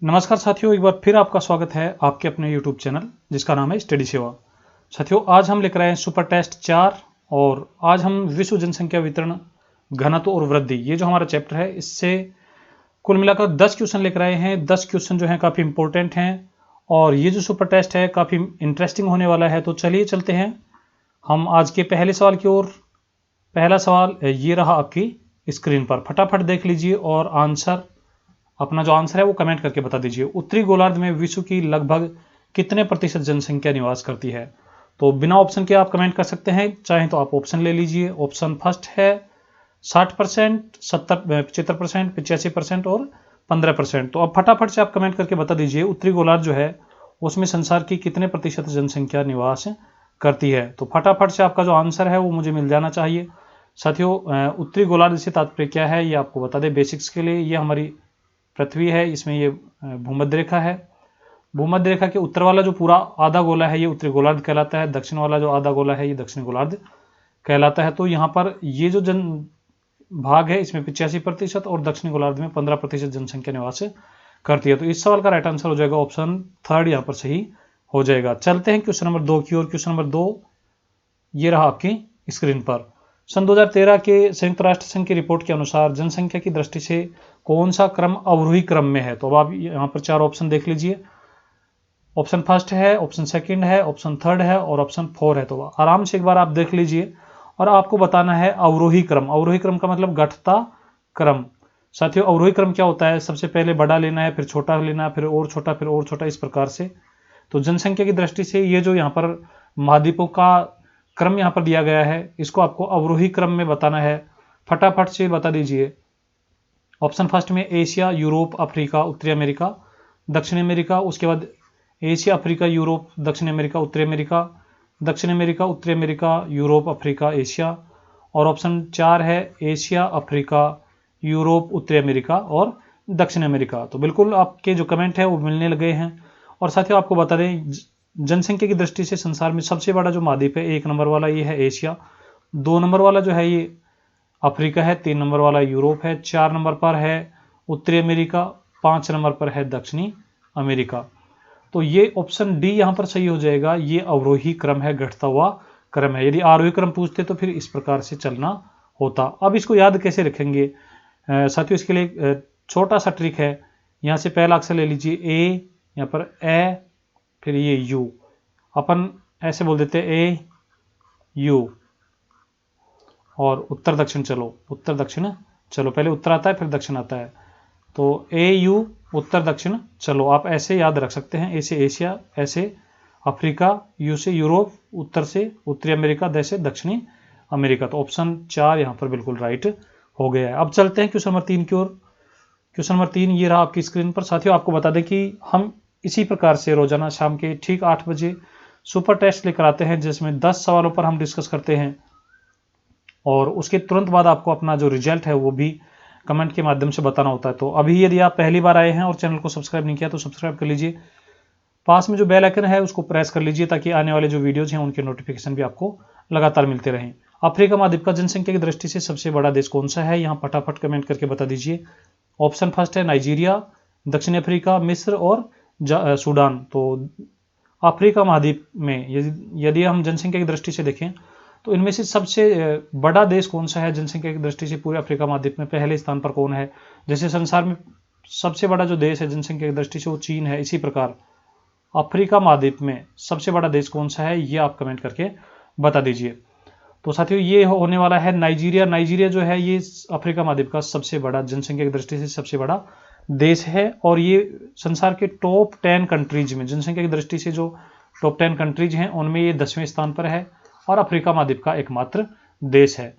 नमस्कार साथियों, एक बार फिर आपका स्वागत है आपके अपने YouTube चैनल जिसका नाम है स्टडी सेवा। साथियों, आज हम लेकर आए हैं सुपर टेस्ट 4 और आज हम विश्व जनसंख्या वितरण, घनत्व और वृद्धि, ये जो हमारा चैप्टर है इससे कुल मिलाकर 10 क्वेश्चन लेकर आए हैं। 10 क्वेश्चन जो हैं काफ़ी इंपॉर्टेंट हैं और ये जो सुपर टेस्ट है काफ़ी इंटरेस्टिंग होने वाला है। तो चलिए चलते हैं हम आज के पहले सवाल की ओर। पहला सवाल ये रहा आपकी स्क्रीन पर, फटाफट देख लीजिए और अपना जो आंसर है वो कमेंट करके बता दीजिए। उत्तरी गोलार्ध में विश्व की लगभग कितने प्रतिशत जनसंख्या निवास करती है? तो बिना ऑप्शन के आप कमेंट कर सकते हैं, चाहे तो आप ऑप्शन ले लीजिए। ऑप्शन फर्स्ट है 60%, 75%, 85% और 15%। तो अब फटाफट से आप कमेंट करके बता दीजिए उत्तरी गोलार्ध जो है उसमें संसार की कितने प्रतिशत जनसंख्या निवास करती है। तो फटाफट से आपका जो आंसर है वो मुझे मिल जाना चाहिए। साथियों, उत्तरी गोलार्ध से तात्पर्य क्या है ये आपको बता दें बेसिक्स के लिए। ये हमारी पृथ्वी है, इसमें ये भूमध्य रेखा है। भूमध्य रेखा के उत्तर वाला जो पूरा आधा गोला है ये उत्तरी गोलार्ध कहलाता है, दक्षिण वाला जो आधा गोला है ये दक्षिणी गोलार्ध कहलाता है। तो यहाँ पर ये जो जन भाग है इसमें 85% और दक्षिणी गोलार्ध में 15% जनसंख्या निवास करती है। तो इस सवाल का राइट आंसर हो जाएगा ऑप्शन थर्ड, यहाँ पर सही हो जाएगा। चलते हैं क्वेश्चन नंबर 2 की ओर। क्वेश्चन नंबर 2 ये रहा आपकी स्क्रीन पर। सन 2013 के संयुक्त राष्ट्र संघ की रिपोर्ट के अनुसार जनसंख्या की दृष्टि से कौन सा क्रम अवरोही क्रम में है? तो अब आप यहाँ पर 4 ऑप्शन देख लीजिए। ऑप्शन फर्स्ट है, ऑप्शन सेकंड है, ऑप्शन थर्ड है और ऑप्शन 4 है। तो आराम से एक बार आप देख लीजिए और आपको बताना है अवरोही क्रम। अवरोही क्रम का मतलब घटता क्रम। साथियों, अवरोही क्रम क्या होता है? सबसे पहले बड़ा लेना है, फिर छोटा लेना है, फिर और छोटा, फिर और छोटा, इस प्रकार से। तो जनसंख्या की दृष्टि से ये जो यहाँ पर महाद्वीपों का क्रम यहाँ पर दिया गया है इसको आपको अवरोही क्रम में बताना है। फटाफट से बता दीजिए। ऑप्शन फर्स्ट में एशिया, यूरोप, अफ्रीका, उत्तरी अमेरिका, दक्षिण अमेरिका। उसके बाद एशिया, अफ्रीका, यूरोप, दक्षिण अमेरिका, उत्तरी अमेरिका, दक्षिण अमेरिका, उत्तरी अमेरिका, यूरोप, अफ्रीका, एशिया। और ऑप्शन 4 है एशिया, अफ्रीका, यूरोप, उत्तरी अमेरिका और दक्षिण अमेरिका। तो बिल्कुल आपके जो कमेंट है वो मिलने लगे हैं। और साथियों आपको बता दें जनसंख्या की दृष्टि से संसार में सबसे बड़ा जो महाद्वीप है 1 नंबर वाला ये है एशिया, 2 नंबर वाला जो है ये अफ्रीका है, 3 नंबर वाला यूरोप है, 4 नंबर पर है उत्तरी अमेरिका, 5 नंबर पर है दक्षिणी अमेरिका। तो ये ऑप्शन डी यहाँ पर सही हो जाएगा। ये अवरोही क्रम है, घटता हुआ क्रम है। यदि आरोही क्रम पूछते तो फिर इस प्रकार से चलना होता। अब इसको याद कैसे रखेंगे साथियों? इसके लिए छोटा सा ट्रिक है। यहाँ से पहला अक्षर ले लीजिए ए, यहाँ पर ए, फिर ये यू। अपन ऐसे बोल देते हैं ए यू और उत्तर दक्षिण चलो, उत्तर दक्षिण चलो। पहले उत्तर आता है फिर दक्षिण आता है। तो ए यू उत्तर दक्षिण चलो, आप ऐसे याद रख सकते हैं। ए से एशिया, ऐसे अफ्रीका, यू से यूरोप, उत्तर से उत्तरी अमेरिका, द से दक्षिणी अमेरिका। तो ऑप्शन 4 यहाँ पर बिल्कुल राइट हो गया है। अब चलते हैं क्वेश्चन नंबर 3 की ओर। क्वेश्चन नंबर 3 ये रहा आपकी स्क्रीन पर। साथियों आपको बता दें कि हम इसी प्रकार से रोजाना शाम के ठीक 8 बजे सुपर टेस्ट लेकर आते हैं जिसमें 10 सवालों पर हम डिस्कस करते हैं और उसके तुरंत बाद आपको अपना जो रिजल्ट है वो भी कमेंट के माध्यम से बताना होता है। तो अभी यदि आप पहली बार आए हैं और चैनल को सब्सक्राइब नहीं किया तो सब्सक्राइब कर लीजिए। पास में जो बेल आइकन है उसको प्रेस कर लीजिए ताकि आने वाले जो वीडियोज हैं उनके नोटिफिकेशन भी आपको लगातार मिलते रहें। अफ्रीका महाद्वीप का जनसंख्या की दृष्टि से सबसे बड़ा देश कौन सा है? यहाँ फटाफट कमेंट करके बता दीजिए। ऑप्शन फर्स्ट है नाइजीरिया, दक्षिण अफ्रीका, मिस्र और सूडान। तो अफ्रीका महाद्वीप में यदि हम जनसंख्या की दृष्टि से देखें तो इनमें से सबसे बड़ा देश कौन सा है जनसंख्या की दृष्टि से? पूरे अफ्रीका महाद्वीप में पहले स्थान पर कौन है? जैसे संसार में सबसे बड़ा जो देश है जनसंख्या की दृष्टि से वो चीन है, इसी प्रकार अफ्रीका महाद्वीप में सबसे बड़ा देश कौन सा है ये आप कमेंट करके बता दीजिए। तो साथियों ये होने वाला है नाइजीरिया। नाइजीरिया जो है ये अफ्रीका महाद्वीप का सबसे बड़ा, जनसंख्या की दृष्टि से सबसे बड़ा देश है और ये संसार के टॉप 10 कंट्रीज में, जनसंख्या की दृष्टि से जो टॉप 10 कंट्रीज हैं उनमें ये 10वें स्थान पर है और अफ्रीका महाद्वीप का एकमात्र देश है।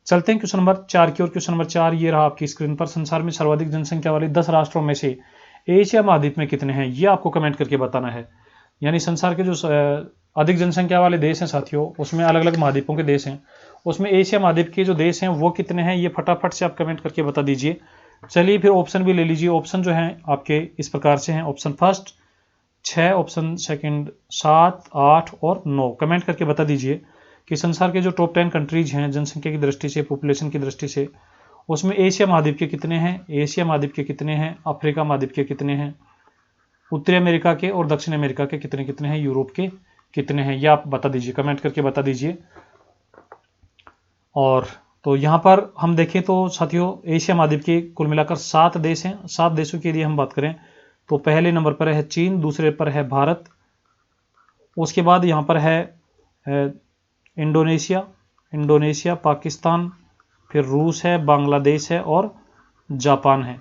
चलते हैं क्वेश्चन नंबर 4 की ओर। क्वेश्चन नंबर 4 ये रहा आपकी स्क्रीन पर। संसार में सर्वाधिक जनसंख्या वाले 10 राष्ट्रों में से एशिया महाद्वीप में कितने हैं ये आपको कमेंट करके बताना है। यानी संसार के जो अधिक जनसंख्या वाले देश हैं साथियों उसमें अलग अलग महाद्वीपों के देश हैं, उसमें एशिया महाद्वीप के जो देश हैं वो कितने हैं ये फटाफट से आप कमेंट करके बता दीजिए। चलिए फिर ऑप्शन भी ले लीजिए। ऑप्शन जो हैं आपके इस प्रकार से हैं। ऑप्शन फर्स्ट 6, ऑप्शन सेकंड 7, 8 और 9। कमेंट करके बता दीजिए कि संसार के जो टॉप 10 कंट्रीज हैं जनसंख्या की दृष्टि से, पॉपुलेशन की दृष्टि से, उसमें एशिया महाद्वीप के कितने हैं, एशिया महाद्वीप के कितने हैं, अफ्रीका महाद्वीप के कितने हैं, उत्तरी अमेरिका के और दक्षिण अमेरिका के कितने कितने हैं, यूरोप के कितने हैं, ये आप बता दीजिए, कमेंट करके बता दीजिए। और तो यहाँ पर हम देखें तो साथियों एशिया महाद्वीप के कुल मिलाकर 7 देश हैं। 7 देशों के लिए हम बात करें तो पहले नंबर पर है चीन, दूसरे पर है भारत, उसके बाद यहाँ पर है इंडोनेशिया, पाकिस्तान, फिर रूस है, बांग्लादेश है और जापान है।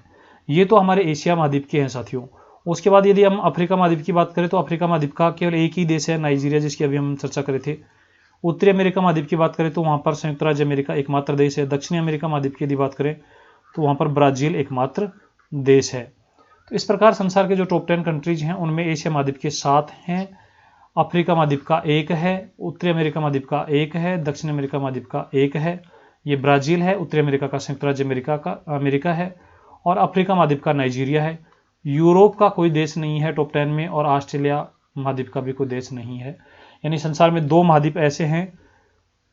ये तो हमारे एशिया महाद्वीप के हैं साथियों। उसके बाद यदि हम अफ्रीका महाद्वीप की बात करें तो अफ्रीका महाद्वीप का केवल एक ही देश है, नाइजीरिया, जिसकी अभी हम चर्चा करे थे। उत्तरी अमेरिका महाद्वीप की बात करें तो वहाँ पर संयुक्त राज्य अमेरिका एकमात्र देश है। दक्षिणी अमेरिका महाद्वीप की यदि बात करें तो वहाँ पर ब्राज़ील एकमात्र देश है। तो इस प्रकार संसार के जो टॉप 10 कंट्रीज हैं उनमें एशिया महाद्वीप के 7 हैं, अफ्रीका महाद्वीप का 1 है, उत्तरी अमेरिका महाद्वीप का 1 है, दक्षिण अमेरिका महाद्वीप का 1 है, ये ब्राज़ील है, उत्तरी अमेरिका का संयुक्त राज्य अमेरिका है और अफ्रीका महाद्वीप का नाइजीरिया है। यूरोप का कोई देश नहीं है टॉप 10 में और ऑस्ट्रेलिया महाद्वीप का भी कोई देश नहीं है। यानी संसार में 2 महाद्वीप ऐसे हैं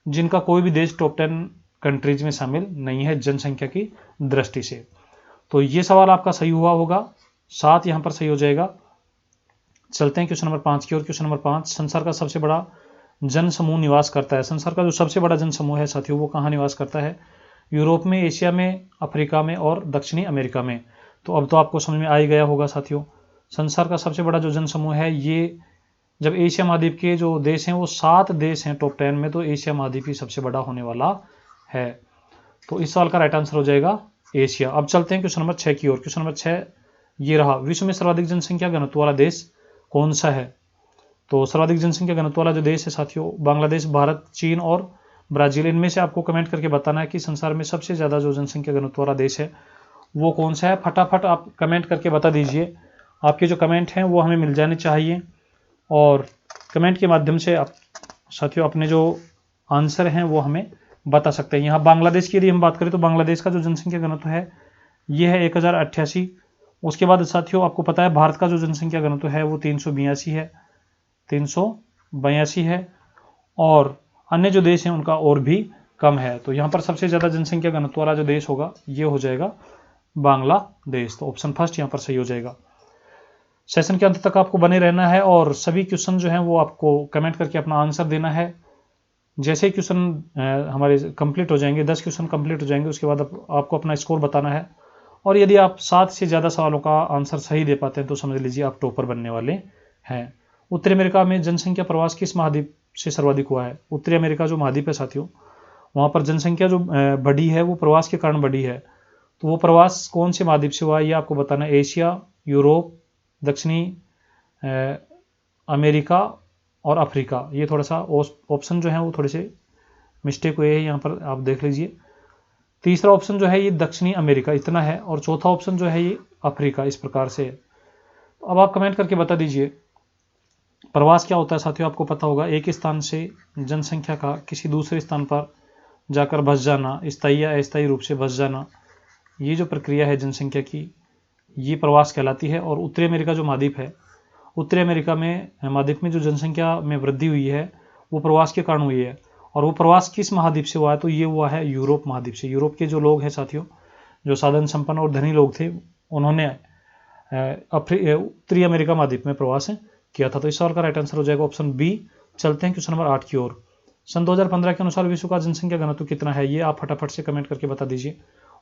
जिनका कोई भी देश टॉप 10 कंट्रीज में शामिल नहीं है जनसंख्या की दृष्टि से। तो ये सवाल आपका सही हुआ होगा, 7 यहाँ पर सही हो जाएगा। चलते हैं क्वेश्चन नंबर 5 की ओर। क्वेश्चन नंबर 5, संसार का सबसे बड़ा जन समूह निवास करता है। संसार का जो सबसे बड़ा जन समूह है साथियों वो कहाँ निवास करता है? यूरोप में, एशिया में, अफ्रीका में और दक्षिणी अमेरिका में। तो अब तो आपको समझ में आ ही गया होगा साथियों, संसार का सबसे बड़ा जो जन समूह है ये जब एशिया महाद्वीप के जो देश हैं वो 7 देश हैं टॉप 10 में, तो एशिया महाद्वीप ही सबसे बड़ा होने वाला है। तो इस सवाल का राइट आंसर हो जाएगा एशिया। अब चलते हैं क्वेश्चन नंबर 6 की ओर। क्वेश्चन नंबर 6 ये रहा, विश्व में सर्वाधिक जनसंख्या घनत्व वाला देश कौन सा है? तो सर्वाधिक जनसंख्या घनत्व वाला जो देश है साथियों, बांग्लादेश, भारत, चीन और ब्राजील। इनमें से आपको कमेंट करके बताना है कि संसार में सबसे ज़्यादा जो जनसंख्या घनत्व वाला देश है वो कौन सा है। फटाफट आप कमेंट करके बता दीजिए। आपके जो कमेंट हैं वो हमें मिल जाने चाहिए और कमेंट के माध्यम से आप साथियों अपने जो आंसर हैं वो हमें बता सकते हैं। यहाँ बांग्लादेश की यदि हम बात करें तो बांग्लादेश का जो जनसंख्या घनत्व है ये है 1088। उसके बाद साथियों आपको पता है भारत का जो जनसंख्या घनत्व है वो 382 है और अन्य जो देश हैं उनका और भी कम है। तो यहाँ पर सबसे ज़्यादा जनसंख्या घनत्व वाला जो देश होगा ये हो जाएगा बांग्लादेश। तो ऑप्शन फर्स्ट यहाँ पर सही हो जाएगा। सेशन के अंत तक आपको बने रहना है और सभी क्वेश्चन जो हैं वो आपको कमेंट करके अपना आंसर देना है। जैसे ही क्वेश्चन हमारे कंप्लीट हो जाएंगे, 10 क्वेश्चन कंप्लीट हो जाएंगे, उसके बाद आपको अपना स्कोर बताना है और यदि आप 7 से ज़्यादा सवालों का आंसर सही दे पाते हैं तो समझ लीजिए आप टॉपर बनने वाले हैं। उत्तरी अमेरिका में जनसंख्या प्रवास किस महाद्वीप से सर्वाधिक हुआ है? उत्तरी अमेरिका जो महाद्वीप है साथियों वहाँ पर जनसंख्या जो बढ़ी है वो प्रवास के कारण बढ़ी है। तो वो प्रवास कौन से महाद्वीप से हुआ है ये आपको बताना है। एशिया, यूरोप, दक्षिणी अमेरिका और अफ्रीका। ये थोड़ा सा ऑप्शन जो है वो थोड़े से मिस्टेक हुए हैं, यहाँ पर आप देख लीजिए। तीसरा ऑप्शन जो है ये दक्षिणी अमेरिका इतना है और चौथा ऑप्शन जो है ये अफ्रीका इस प्रकार से है। तो अब आप कमेंट करके बता दीजिए प्रवास क्या होता है साथियों। आपको पता होगा एक स्थान से जनसंख्या का किसी दूसरे स्थान पर जाकर बस जाना, स्थायी या अस्थायी रूप से बस जाना, ये जो प्रक्रिया है जनसंख्या की ये प्रवास कहलाती है। और उत्तरी अमेरिका जो महाद्वीप है, उत्तरी अमेरिका में महाद्वीप में जो जनसंख्या में वृद्धि हुई है वो प्रवास के कारण हुई है। और वो प्रवास किस महाद्वीप से हुआ है? तो ये हुआ है यूरोप महाद्वीप से। यूरोप के जो लोग हैं साथियों, जो साधन संपन्न और धनी लोग थे, उन्होंने उत्तरी अमेरिका महाद्वीप में प्रवास किया था। तो इस सवाल का राइट आंसर हो जाएगा ऑप्शन बी। चलते हैं क्वेश्चन नंबर 8 की ओर। सन 2015 के अनुसार विश्व का जनसंख्या घनत्व कितना है? ये आप फटाफट से कमेंट करके बता दीजिए।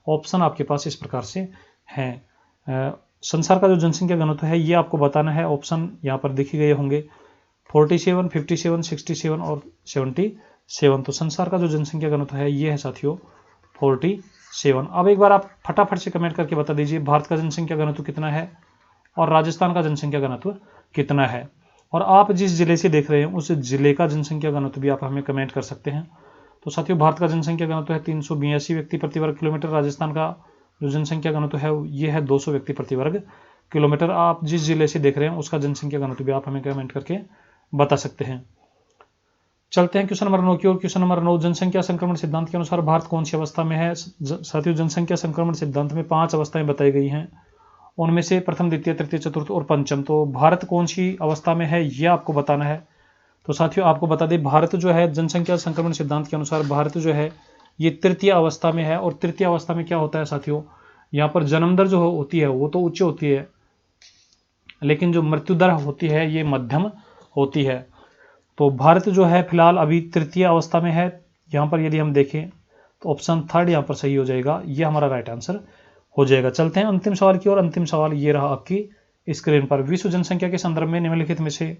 ऑप्शन आपके पास इस प्रकार से हैं। संसार का जो जनसंख्या घनत्व है ये आपको बताना है। ऑप्शन यहाँ पर दिखे गए होंगे 47, 57, 67 और 77। तो संसार का जो जनसंख्या घनत्व है ये है साथियों 47। अब एक बार आप फटाफट से कमेंट करके बता दीजिए भारत का जनसंख्या घनत्व कितना है और राजस्थान का जनसंख्या घनत्व कितना है। और आप जिस जिले से देख रहे हैं उस जिले का जनसंख्या घनत्व भी आप हमें कमेंट कर सकते हैं। तो साथियों भारत का जनसंख्या घनत्व है 382 व्यक्ति प्रति वर्ग किलोमीटर। राजस्थान का जो जनसंख्या घनत्व है ये है 200 व्यक्ति प्रति वर्ग किलोमीटर। आप जिस जिले से देख रहे हैं उसका जनसंख्या घनत्व भी आप हमें कमेंट करके बता सकते हैं। चलते हैं क्वेश्चन नंबर 9 की ओर। क्वेश्चन नंबर 9, जनसंख्या संक्रमण सिद्धांत के अनुसार भारत कौन सी अवस्था में है? साथियों जनसंख्या संक्रमण सिद्धांत में 5 अवस्थाएं बताई गई हैं, उनमें से प्रथम, द्वितीय, तृतीय, चतुर्थ और पंचम। तो भारत कौन सी अवस्था में है ये आपको बताना है। तो साथियों आपको बता दें भारत जो है जनसंख्या संक्रमण सिद्धांत के अनुसार भारत जो है ये तृतीय अवस्था में है। और तृतीय अवस्था में क्या होता है साथियों, यहाँ पर जन्म दर जो होती है वो तो उच्च होती है, लेकिन जो मृत्यु दर होती है ये मध्यम होती है। तो भारत जो है फिलहाल अभी तृतीय अवस्था में है। यहाँ पर यदि हम देखें तो ऑप्शन थर्ड यहाँ पर सही हो जाएगा, ये हमारा राइट आंसर हो जाएगा। चलते हैं अंतिम सवाल की ओर। अंतिम सवाल ये रहा आपकी स्क्रीन पर। विश्व जनसंख्या के संदर्भ में निम्नलिखित में से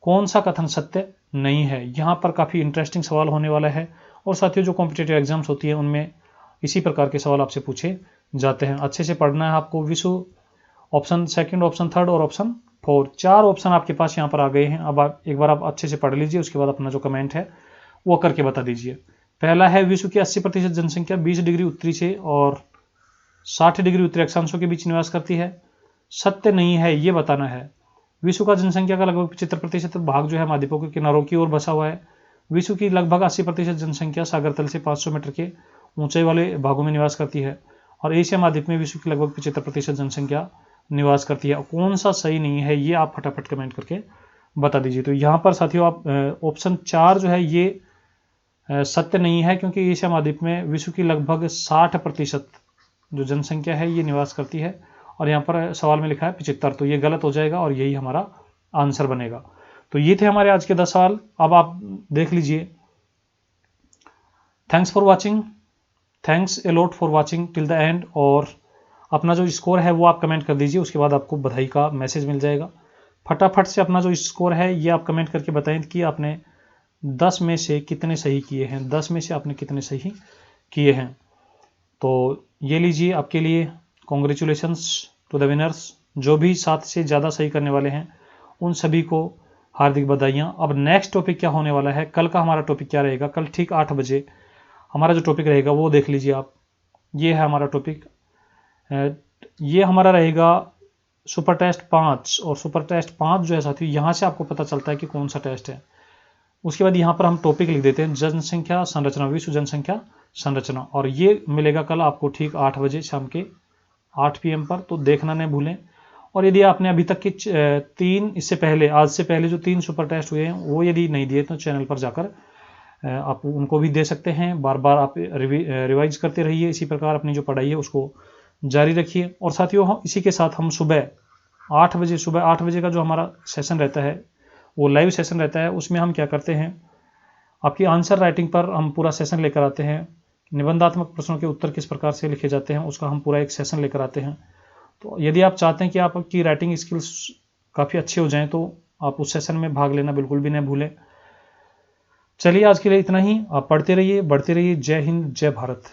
कौन सा कथन सत्य नहीं है। यहाँ पर काफ़ी इंटरेस्टिंग सवाल होने वाला है, और साथियों जो कॉम्पिटेटिव एग्जाम्स होती है उनमें इसी प्रकार के सवाल आपसे पूछे जाते हैं। अच्छे से पढ़ना है आपको। विश्व ऑप्शन सेकंड, ऑप्शन थर्ड और ऑप्शन फोर, 4 ऑप्शन आपके पास यहाँ पर आ गए हैं। अब आप एक बार आप अच्छे से पढ़ लीजिए, उसके बाद अपना जो कमेंट है वो करके बता दीजिए। पहला है विश्व की 80% जनसंख्या 20 डिग्री उत्तरी से और 60 डिग्री उत्तरी अक्षांशों के बीच निवास करती है। सत्य नहीं है ये बताना है। विश्व का जनसंख्या का लगभग 75% भाग जो है महाद्वीपों के किनारों की ओर बसा हुआ है। विश्व की लगभग 80% जनसंख्या सागर तल से 500 मीटर के ऊंचाई वाले भागों में निवास करती है। और एशिया महाद्वीप में विश्व की लगभग 75% जनसंख्या निवास करती है। कौन सा सही नहीं है ये आप फटाफट कमेंट करके बता दीजिए। तो यहाँ पर साथियों आप ऑप्शन 4 जो है ये सत्य नहीं है, क्योंकि एशिया महाद्वीप में विश्व की लगभग 60% जो जनसंख्या है ये निवास करती है। और यहाँ पर सवाल में लिखा है 75, तो ये गलत हो जाएगा और यही हमारा आंसर बनेगा। तो ये थे हमारे आज के 10 सवाल। अब आप देख लीजिए। Thanks for watching, thanks a lot for watching till the end. और अपना जो स्कोर है वो आप कमेंट कर दीजिए, उसके बाद आपको बधाई का मैसेज मिल जाएगा। फटाफट से अपना जो स्कोर है ये आप कमेंट करके बताएं कि आपने 10 में से कितने सही किए हैं। 10 में से आपने कितने सही किए हैं। तो ये लीजिए आपके लिए कॉन्ग्रेचुलेशंस टू द विनर्स। जो भी 7 से ज़्यादा सही करने वाले हैं उन सभी को हार्दिक बधाइयाँ। अब नेक्स्ट टॉपिक क्या होने वाला है, कल का हमारा टॉपिक क्या रहेगा। कल ठीक 8 बजे हमारा जो टॉपिक रहेगा वो देख लीजिए आप। ये है हमारा टॉपिक, ये हमारा रहेगा सुपर टेस्ट 5। और सुपर टेस्ट 5 जो है साथियों, यहाँ से आपको पता चलता है कि कौन सा टेस्ट है। उसके बाद यहाँ पर हम टॉपिक लिख देते हैं जनसंख्या संरचना, विश्व जनसंख्या संरचना। और ये मिलेगा कल आपको ठीक 8 बजे शाम के 8 PM पर, तो देखना नहीं भूलें। और यदि आपने अभी तक के 3 इससे पहले, आज से पहले जो 3 सुपर टेस्ट हुए हैं वो यदि नहीं दिए तो चैनल पर जाकर आप उनको भी दे सकते हैं। बार बार आप रिवाइज करते रहिए। इसी प्रकार अपनी जो पढ़ाई है उसको जारी रखिए। और साथियों इसी के साथ हम सुबह 8 बजे का जो हमारा सेशन रहता है वो लाइव सेशन रहता है। उसमें हम क्या करते हैं, आपकी आंसर राइटिंग पर हम पूरा सेशन लेकर आते हैं। निबंधात्मक प्रश्नों के उत्तर किस प्रकार से लिखे जाते हैं उसका हम पूरा एक सेशन लेकर आते हैं। तो यदि आप चाहते हैं कि आपकी राइटिंग स्किल्स काफ़ी अच्छे हो जाएं तो आप उस सेशन में भाग लेना बिल्कुल भी नहीं भूलें। चलिए आज के लिए इतना ही। आप पढ़ते रहिए, बढ़ते रहिए। जय हिंद, जय भारत।